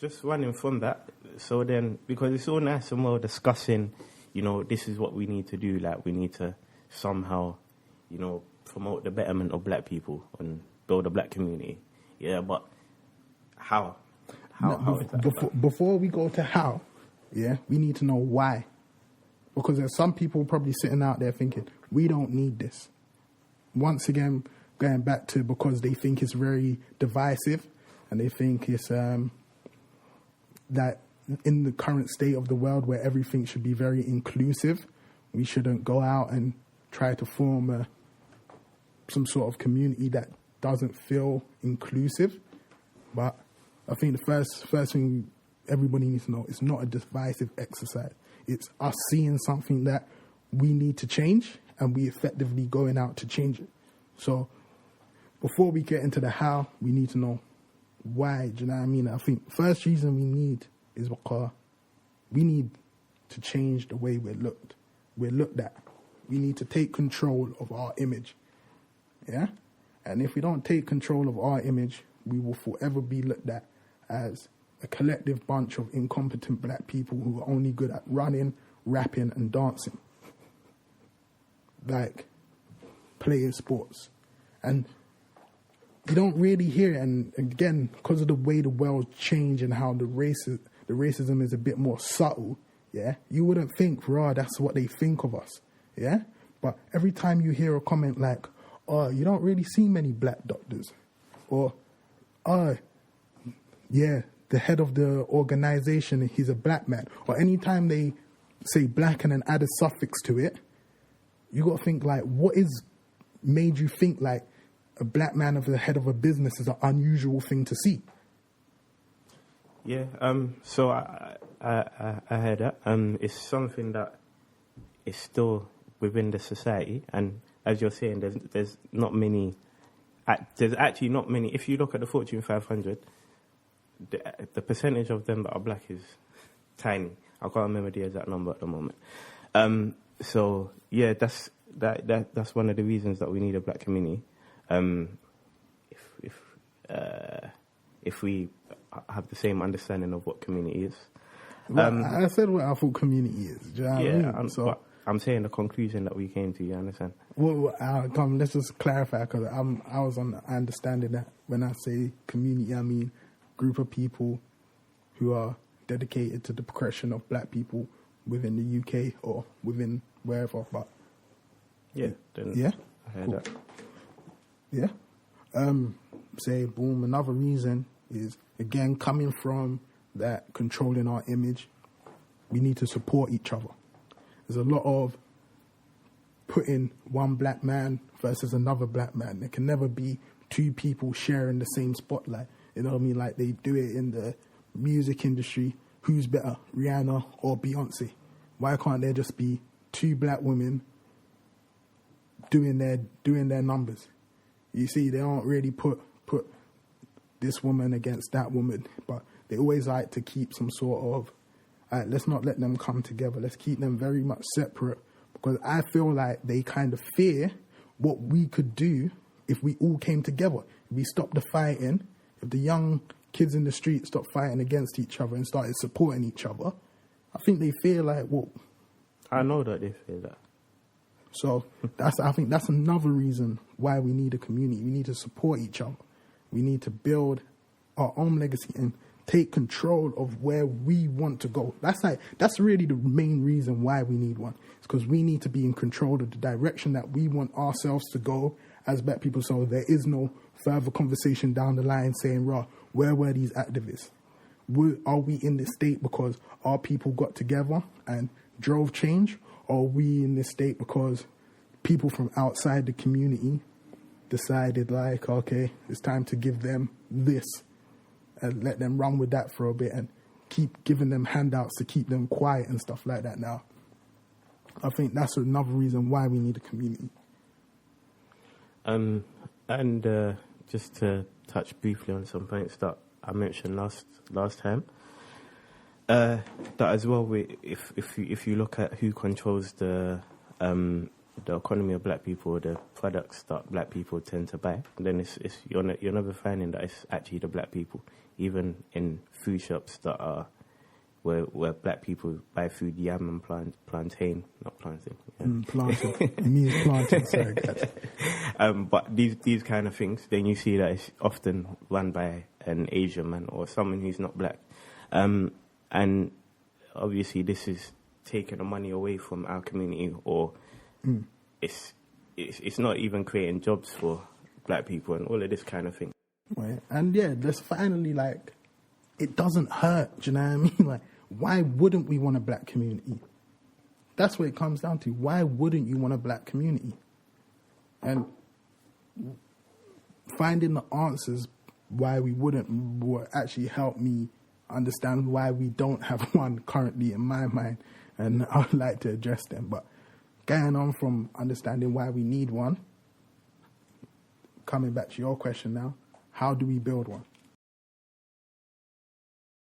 just running from that. So then, because it's all nice and well discussing, this is what we need to do. Like, we need to somehow, promote the betterment of black people and build a black community. Yeah, but how? How is that? Before we go to how, we need to know why. Because there's some people probably sitting out there thinking, we don't need this. Once again, going back to because they think it's very divisive and they think it's that in the current state of the world where everything should be very inclusive, we shouldn't go out and try to form some sort of community that doesn't feel inclusive. But I think the first thing everybody needs to know, it's not a divisive exercise. It's us seeing something that we need to change and we effectively going out to change it. So before we get into the how, we need to know why. Do you know what I mean? I think first reason we need is because we need to change the way we're looked at. We need to take control of our image. Yeah? And if we don't take control of our image, we will forever be looked at as a collective bunch of incompetent black people who are only good at running, rapping, and dancing. Like playing sports. And you don't really hear it. And again, because of the way the world's changed and how the racism is a bit more subtle, you wouldn't think, that's what they think of us. Yeah? But every time you hear a comment like, oh, you don't really see many black doctors. Or, oh, the head of the organization, he's a black man. Or anytime they say black and then add a suffix to it, you got to think like, what is made you think like a black man of the head of a business is an unusual thing to see? Yeah, so I heard that. It's something that is still within the society, and as you're saying, there's not many. There's actually not many. If you look at the Fortune 500, the percentage of them that are black is tiny. I can't remember the exact number at the moment. So yeah, that's one of the reasons that we need a black community. If we have the same understanding of what community is. I said what I thought community is. Do you know what I mean? So I'm saying the conclusion that we came to. You understand? Well, come. Let's just clarify because I was on the understanding that when I say community, I mean group of people who are dedicated to the progression of black people within the UK or within wherever. But I heard that. Yeah. Say boom. Another reason is again coming from that controlling our image. We need to support each other. There's a lot of putting one black man versus another black man. There can never be two people sharing the same spotlight. You know what I mean? Like they do it in the music industry. Who's better, Rihanna or Beyonce? Why can't there just be two black women doing their numbers? You see, they don't really put this woman against that woman, but they always like to keep some sort of, let's not let them come together. Let's keep them very much separate, because I feel like they kind of fear what we could do if we all came together. If we stopped the fighting, if the young kids in the street stopped fighting against each other and started supporting each other, I think they feel like, well... I know that they feel that. So I think that's another reason why we need a community. We need to support each other. We need to build our own legacy and take control of where we want to go. That's really the main reason why we need one. It's because we need to be in control of the direction that we want ourselves to go as black people. So there is no further conversation down the line saying, where were these activists? Are we in this state because our people got together and drove change? Or are we in this state because people from outside the community decided like, okay, it's time to give them this and let them run with that for a bit and keep giving them handouts to keep them quiet and stuff like that now? I think that's another reason why we need a community. And just to touch briefly on some points that I mentioned last time, that as well, if you look at who controls the economy of black people, the products that black people tend to buy, then you're never finding that it's actually the black people. even in food shops that are where black people buy food, yam and plantain, not plantain. Yeah. Plantain. It means plantain, sorry guys. But these kind of things, then you see that it's often run by an Asian man or someone who's not black. And obviously this is taking the money away from our community, or it's not even creating jobs for black people and all of this kind of thing. Right. And yeah, there's finally it doesn't hurt, do you know what I mean? Like, why wouldn't we want a black community? That's what it comes down to. Why wouldn't you want a black community? And finding the answers why we wouldn't will actually help me understand why we don't have one currently in my mind. And I would like to address them. But going on from understanding why we need one, coming back to your question now, how do we build one?